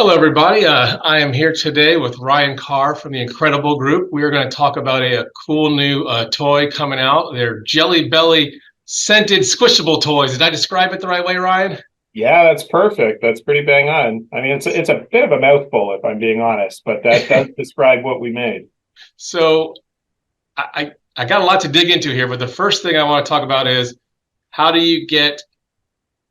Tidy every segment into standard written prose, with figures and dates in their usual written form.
Hello, everybody. I am here today with Ryan Carr from the Incredible Group. We are going to talk about a cool new toy coming out. They're Jelly Belly scented squishable toys. Did I describe it the right way, Ryan? Yeah, that's perfect. That's pretty bang on. I mean, it's a bit of a mouthful if I'm being honest, but that does describe what we made. So I got a lot to dig into here, but the first thing I want to talk about is how do you get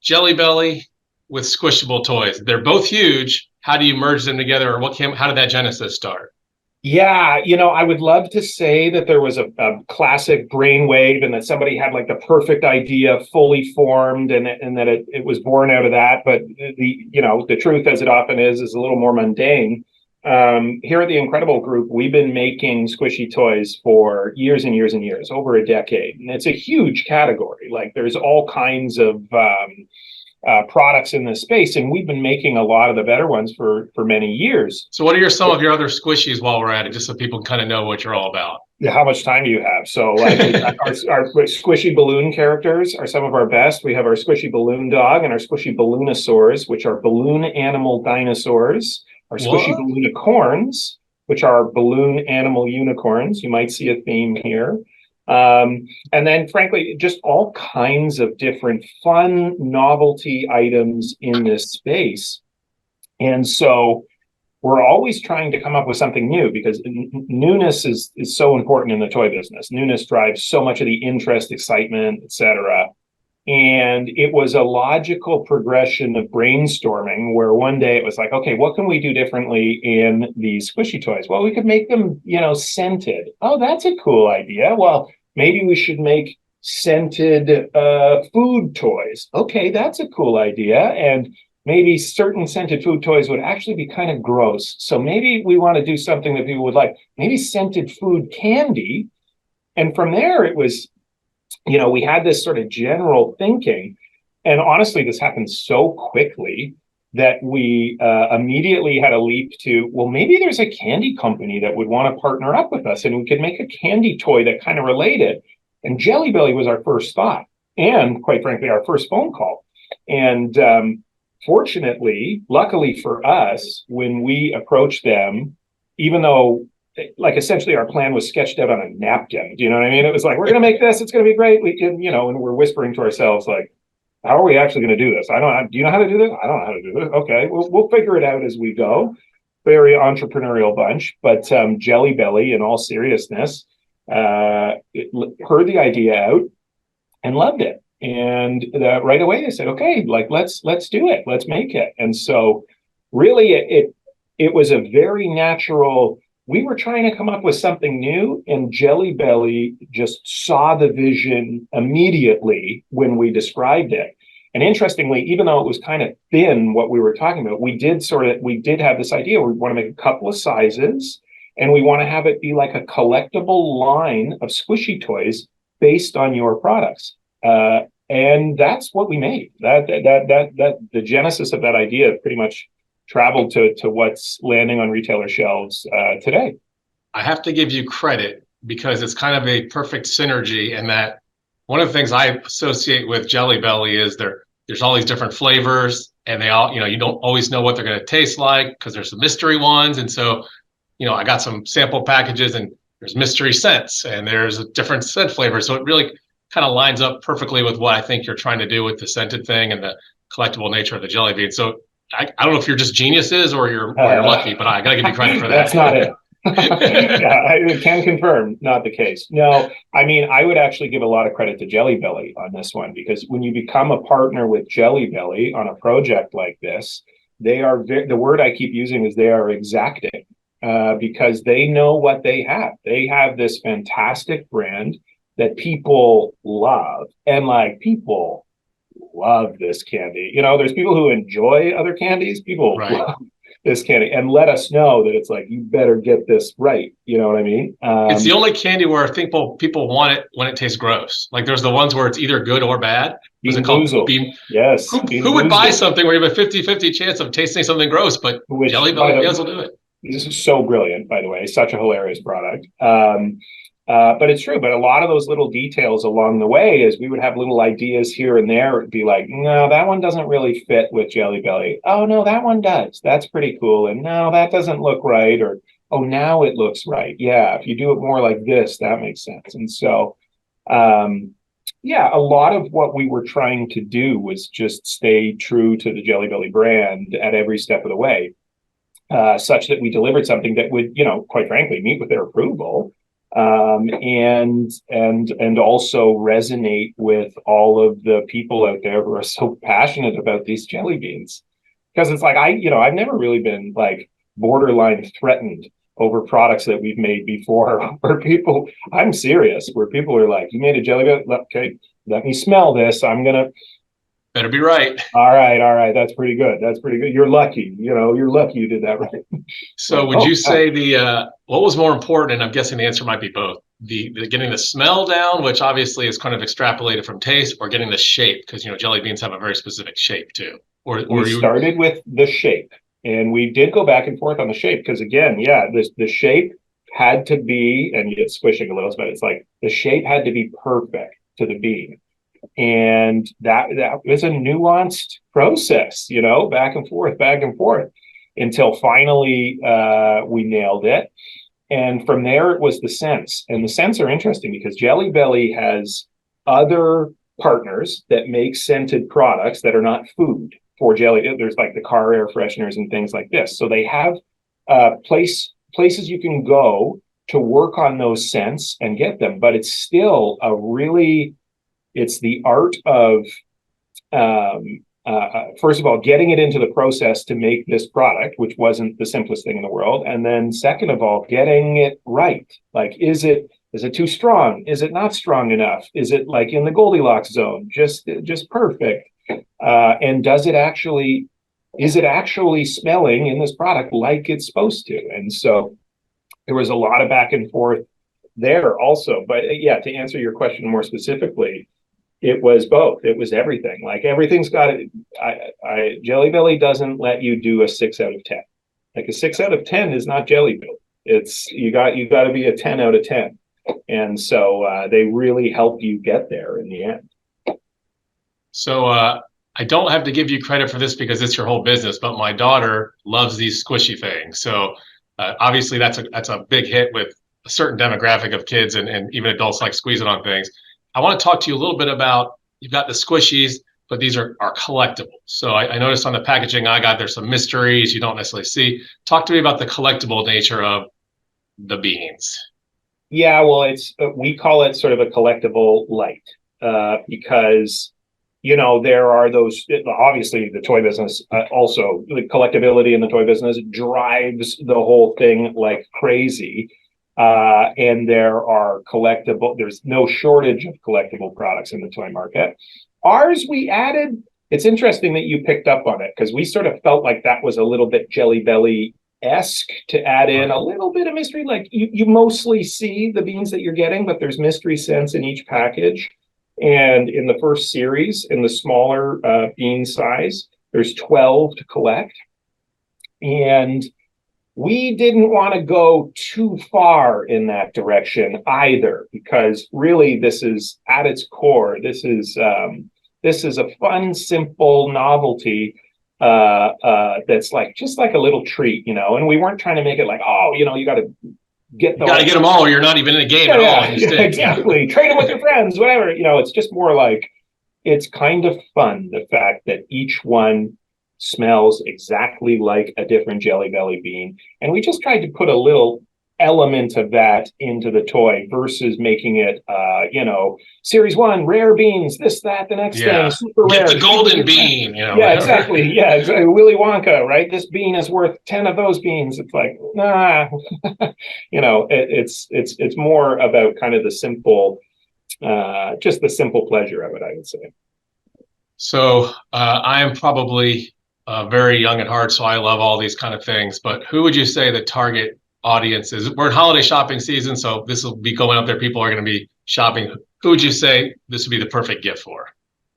Jelly Belly with squishable toys? They're both huge. How do you merge them together, or how did that genesis start? Yeah, I would love to say that there was a classic brainwave and that somebody had like the perfect idea fully formed and that it was born out of that. But the truth, as it often is a little more mundane. Here at the Incredible Group, we've been making squishy toys for years and years and years, over a decade. And it's a huge category. Like there's all kinds of products in this space, and we've been making a lot of the better ones for many years. So what are some of your other squishies while we're at it, just so people can kind of know what you're all about? How much time do you have? So, like, our squishy balloon characters are some of our best. We have our squishy balloon dog and our squishy balloonosaurs, which are balloon animal dinosaurs. Our squishy What? balloonicorns, which are balloon animal unicorns. You might see a theme here. And then, frankly, just all kinds of different fun novelty items in this space. And so we're always trying to come up with something new because newness is so important in the toy business. Newness drives so much of the interest, excitement, etc. And it was a logical progression of brainstorming where one day it was like, okay, what can we do differently in these squishy toys? Well, we could make them, scented. Oh, that's a cool idea. Well, maybe we should make scented food toys. Okay, that's a cool idea. And maybe certain scented food toys would actually be kind of gross. So maybe we want to do something that people would like, maybe scented food candy. And from there, it was, we had this sort of general thinking. And honestly, this happened so quickly that we immediately had a leap to, well, maybe there's a candy company that would want to partner up with us and we could make a candy toy that kind of related. And Jelly Belly was our first thought and, quite frankly, our first phone call. And fortunately, luckily for us, when we approached them, even though like essentially our plan was sketched out on a napkin, do you know what I mean? It was like, we're going to make this, it's going to be great. And we're whispering to ourselves, like, how are we actually going to do this? Do you know how to do this? I don't know how to do this. Okay, we'll figure it out as we go. Very entrepreneurial bunch, but Jelly Belly, in all seriousness, heard the idea out and loved it. And right away they said, okay, like let's do it, let's make it. And so really it was a very natural. We were trying to come up with something new, and Jelly Belly just saw the vision immediately when we described it. And interestingly, even though it was kind of thin, what we were talking about, we did have this idea. We want to make a couple of sizes, and we want to have it be like a collectible line of squishy toys based on your products. And that's what we made. That the genesis of that idea pretty much traveled to what's landing on retailer shelves today. I have to give you credit because it's kind of a perfect synergy in that one of the things I associate with Jelly Belly is there's all these different flavors and they all, you don't always know what they're going to taste like because there's some mystery ones. And so, I got some sample packages and there's mystery scents and there's a different scent flavor. So it really kind of lines up perfectly with what I think you're trying to do with the scented thing and the collectible nature of the jelly bean. So I don't know if you're just geniuses or you're lucky, but I got to give you credit for that. That's not it. Yeah, I can confirm, not the case. No, I mean, I would actually give a lot of credit to Jelly Belly on this one because when you become a partner with Jelly Belly on a project like this, they are the word I keep using is they are exacting because they know what they have. They have this fantastic brand that people love, and like people love this candy. There's people who enjoy other candies. People Right. love this candy and let us know that it's like, you better get this right. You know what I mean? It's the only candy where I think people want it when it tastes gross. Like there's the ones where it's either good or bad. Was it called Bean? Yes. Who would buy something where you have a 50-50 chance of tasting something gross, but Jelly Belly will do it? This is so brilliant, by the way. Such a hilarious product. But it's true. But a lot of those little details along the way is we would have little ideas here and there. It'd be like, no, that one doesn't really fit with Jelly Belly. Oh, no, that one does. That's pretty cool. And no, that doesn't look right. Or, oh, now it looks right. Yeah, if you do it more like this, that makes sense. And so, yeah, a lot of what we were trying to do was just stay true to the Jelly Belly brand at every step of the way, such that we delivered something that would, quite frankly, meet with their approval, and also resonate with all of the people out there who are so passionate about these jelly beans. Because it's like I've never really been like borderline threatened over products that we've made before, where people, I'm serious, where people are like, you made a jelly bean, okay, let me smell this. I'm gonna, Better be right. all right, that's pretty good. That's pretty good. You're lucky, you're lucky you did that right. So Like, would oh, you say what was more important? And I'm guessing the answer might be both. The getting the smell down, which obviously is kind of extrapolated from taste, or getting the shape, because jelly beans have a very specific shape too. we Or you started with the shape, and we did go back and forth on the shape because again, yeah, the shape had to be, and you get squishing a little, but it's like the shape had to be perfect to the bean. And that was a nuanced process, back and forth until finally we nailed it. And from there, it was the scents. And the scents are interesting because Jelly Belly has other partners that make scented products that are not food for jelly. There's like the Carr air fresheners and things like this. So they have places you can go to work on those scents and get them. But it's still it's the art of first of all, getting it into the process to make this product, which wasn't the simplest thing in the world. And then second of all, getting it right. Like, is it too strong? Is it not strong enough? Is it like in the Goldilocks zone? Just perfect. And is it actually smelling in this product like it's supposed to? And so there was a lot of back and forth there also. But yeah, to answer your question more specifically, it was both. It was everything. Like everything's got it. Jelly Belly doesn't let you do a 6 out of 10. Like a 6 out of 10 is not Jelly Belly. It's you got to be a 10 out of 10. And so they really help you get there in the end. So I don't have to give you credit for this because it's your whole business, but my daughter loves these squishy things. So obviously that's a big hit with a certain demographic of kids and even adults like squeezing on things. I want to talk to you a little bit about, you've got the squishies, but these are collectibles. So I noticed on the packaging I got, there's some mysteries you don't necessarily see. Talk to me about the collectible nature of the beans. Yeah, well, we call it sort of a collectible light because there are those, obviously the toy business, also the collectability in the toy business drives the whole thing like crazy. And there's no shortage of collectible products in the toy market. Ours, we added, it's interesting that you picked up on it because we sort of felt like that was a little bit Jelly Belly-esque to add in a little bit of mystery. Like you mostly see the beans that you're getting, but there's mystery scents in each package. And in the first series, in the smaller bean size, there's 12 to collect. And we didn't want to go too far in that direction either, because really this is at its core. This is a fun, simple novelty that's like just like a little treat, and we weren't trying to make it like, oh, you got to get them all, or you're not even in a game at all. Exactly. Trade them with your friends, whatever. It's just more like it's kind of fun, the fact that each one smells exactly like a different Jelly Belly bean. And we just tried to put a little element of that into the toy versus making it, series 1, rare beans, this, that, the next thing, super rare. Get the golden bean, Yeah, exactly. Yeah, exactly. Willy Wonka, right? This bean is worth 10 of those beans. It's like, nah, it's more about kind of the simple, just the simple pleasure of it, I would say. So I am probably very young at heart, so I love all these kind of things. But who would you say the target audience is? We're in holiday shopping season, so this will be going out there. People are going to be shopping. Who would you say this would be the perfect gift for?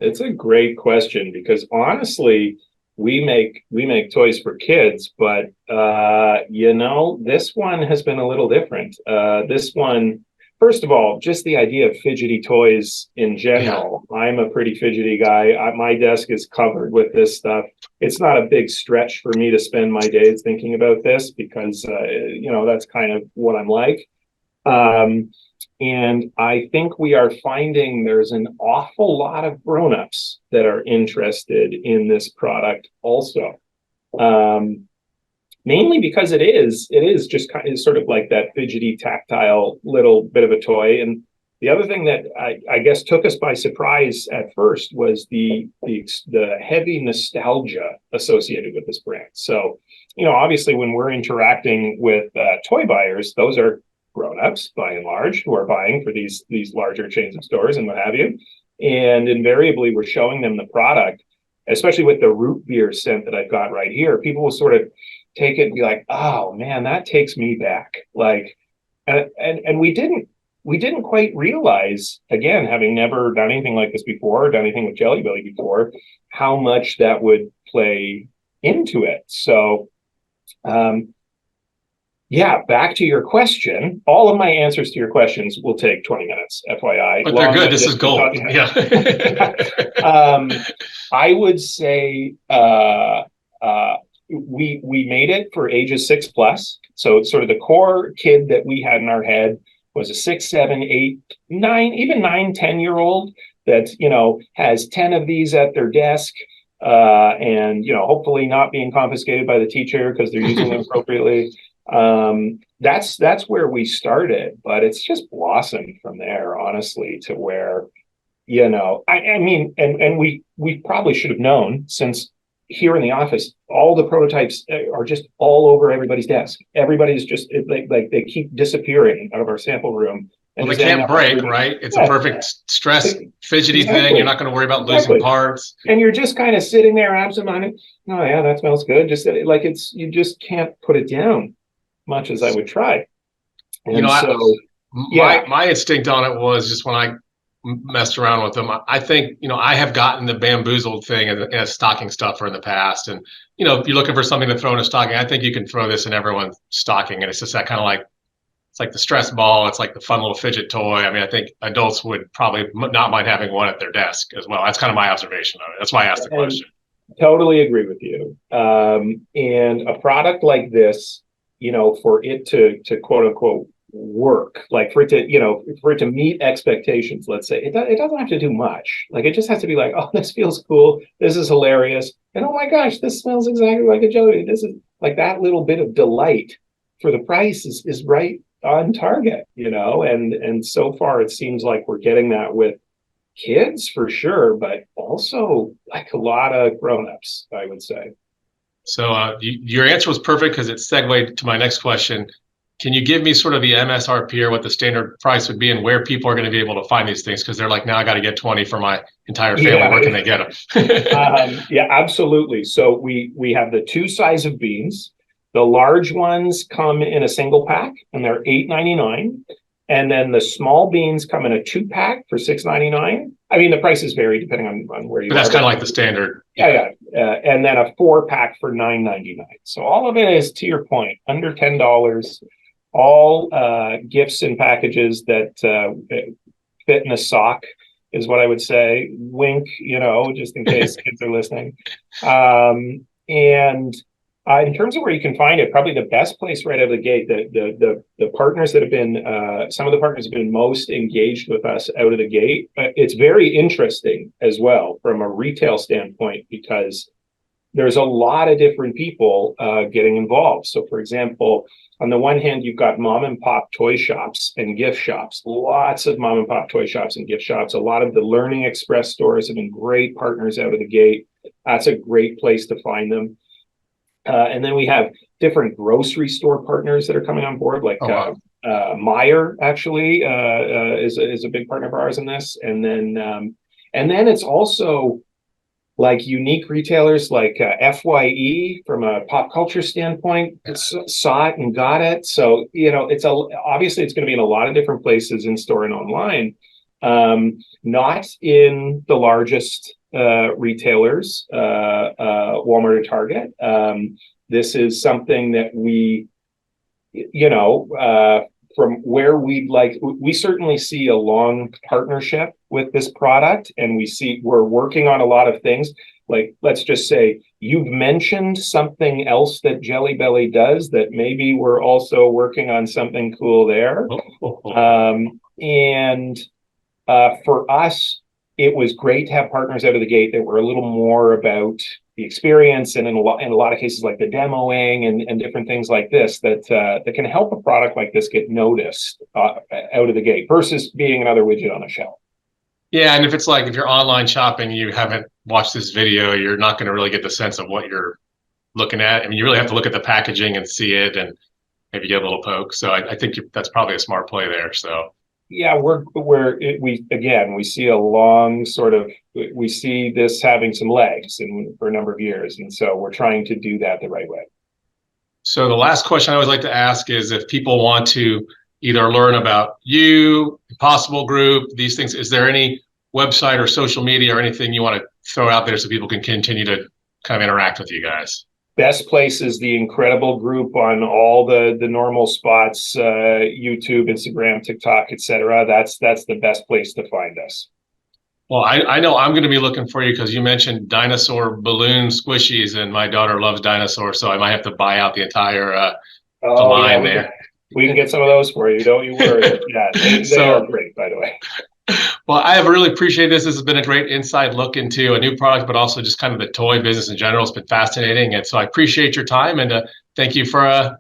It's a great question because honestly, we make toys for kids, but this one has been a little different. This one, first of all, just the idea of fidgety toys in general. Yeah. I'm a pretty fidgety guy. My desk is covered with this stuff. It's not a big stretch for me to spend my days thinking about this because, that's kind of what I'm like. And I think we are finding there's an awful lot of grown-ups that are interested in this product also. Mainly because it is just kind of sort of like that fidgety, tactile little bit of a toy. And the other thing that I guess took us by surprise at first was the heavy nostalgia associated with this brand. So, obviously when we're interacting with toy buyers, those are grown-ups by and large who are buying for these larger chains of stores and what have you. And invariably we're showing them the product, especially with the root beer scent that I've got right here. People will sort of take it and be like, oh man, that takes me back. Like, and we didn't quite realize, again, having never done anything like this before, done anything with Jelly Belly before, how much that would play into it. So, back to your question. All of my answers to your questions will take 20 minutes, FYI. But they're good. This is gold. Yeah. I would say we made it for ages 6+. So it's sort of the core kid that we had in our head was a 6, 7, 8, 9, even 9, 10-year-old that, has 10 of these at their desk. And, hopefully not being confiscated by the teacher because they're using them appropriately. That's where we started, but it's just blossomed from there, honestly, to where, I mean, and we probably should have known, since here in the office, all the prototypes are just all over everybody's desk. Everybody's just like they keep disappearing out of our sample room. And they can't break, right? It's a perfect stress, fidgety thing. You're not going to worry about losing parts. And you're just kind of sitting there absent-minded. Oh yeah, that smells good. Just like you just can't put it down much as I would try. And my instinct on it was just when I messed around with them, I think, I have gotten the bamboozled thing in a stocking stuffer in the past. And, if you're looking for something to throw in a stocking, I think you can throw this in everyone's stocking. And it's just that kind of like, it's like the stress ball. It's like the fun little fidget toy. I mean, I think adults would probably not mind having one at their desk as well. That's kind of my observation of it. That's why I asked the question. Totally agree with you. And a product like this, for it to quote unquote work, like for it to meet expectations, let's say, it doesn't have to do much. Like it just has to be like, oh, this feels cool, this is hilarious, and oh my gosh, this smells exactly like a jelly. This is like that little bit of delight for the price is right on target, and so far it seems like we're getting that with kids for sure, but also like a lot of grown-ups, I would say. So your answer was perfect because it segued to my next question. Can you give me sort of the MSRP or what the standard price would be and where people are going to be able to find these things? Because they're like, now I got to get 20 for my entire family. Yeah. Where can they get them? Yeah, absolutely. So we have the two size of beans. The large ones come in a single pack and they're $8.99. And then the small beans come in a 2-pack for $6.99. I mean, the prices vary depending on where you are. But that's kind of like the standard. Yeah. And then a 4-pack for $9.99. So all of it is, to your point, under $10. All gifts and packages that fit in a sock is what I would say. Wink, just in case kids are listening. And in terms of where you can find it, probably the best place right out of the gate, the partners that have been, some of the partners have been most engaged with us out of the gate. It's very interesting as well from a retail standpoint because there's a lot of different people getting involved. So for example, on the one hand, you've got mom and pop toy shops and gift shops, lots of mom and pop toy shops and gift shops. A lot of the Learning Express stores have been great partners out of the gate. That's a great place to find them. And then we have different grocery store partners that are coming on board, like Meijer actually is a big partner of ours in this. And then it's also like unique retailers like FYE from a pop culture standpoint, saw it and got it. So, obviously it's going to be in a lot of different places in store and online, not in the largest retailers, Walmart or Target. This is something that we, from where we certainly see a long partnership with this product, and we're working on a lot of things. Like, let's just say you've mentioned something else that Jelly Belly does that maybe we're also working on something cool there. And for us, it was great to have partners out of the gate that were a little more about the experience, and in a lot of cases, like the demoing and different things like this, that can help a product like this get noticed out of the gate versus being another widget on a shelf. Yeah, and if it's like if you're online shopping, you haven't watched this video, you're not going to really get the sense of what you're looking at. I mean, you really have to look at the packaging and see it, and maybe get a little poke. So I think that's probably a smart play there. So yeah, we see a long we see this having some legs for a number of years, and so we're trying to do that the right way. So the last question I always like to ask is, if people want to either learn about you, Possible Group, these things, is there any website or social media or anything you want to throw out there so people can continue to kind of interact with you guys? Best place is the Incredible Group on all the normal spots, YouTube, Instagram, TikTok, etc. That's the best place to find us. Well, I know I'm going to be looking for you because you mentioned dinosaur balloon squishies, and my daughter loves dinosaurs, so I might have to buy out the entire the line there. We can get some of those for you. Don't you worry. Yeah, they are great, by the way. Well, I have really appreciated this. This has been a great inside look into a new product, but also just kind of the toy business in general. It's been fascinating. And so I appreciate your time, and thank you for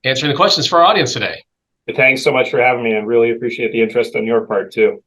answering the questions for our audience today. Thanks so much for having me. I really appreciate the interest on your part too.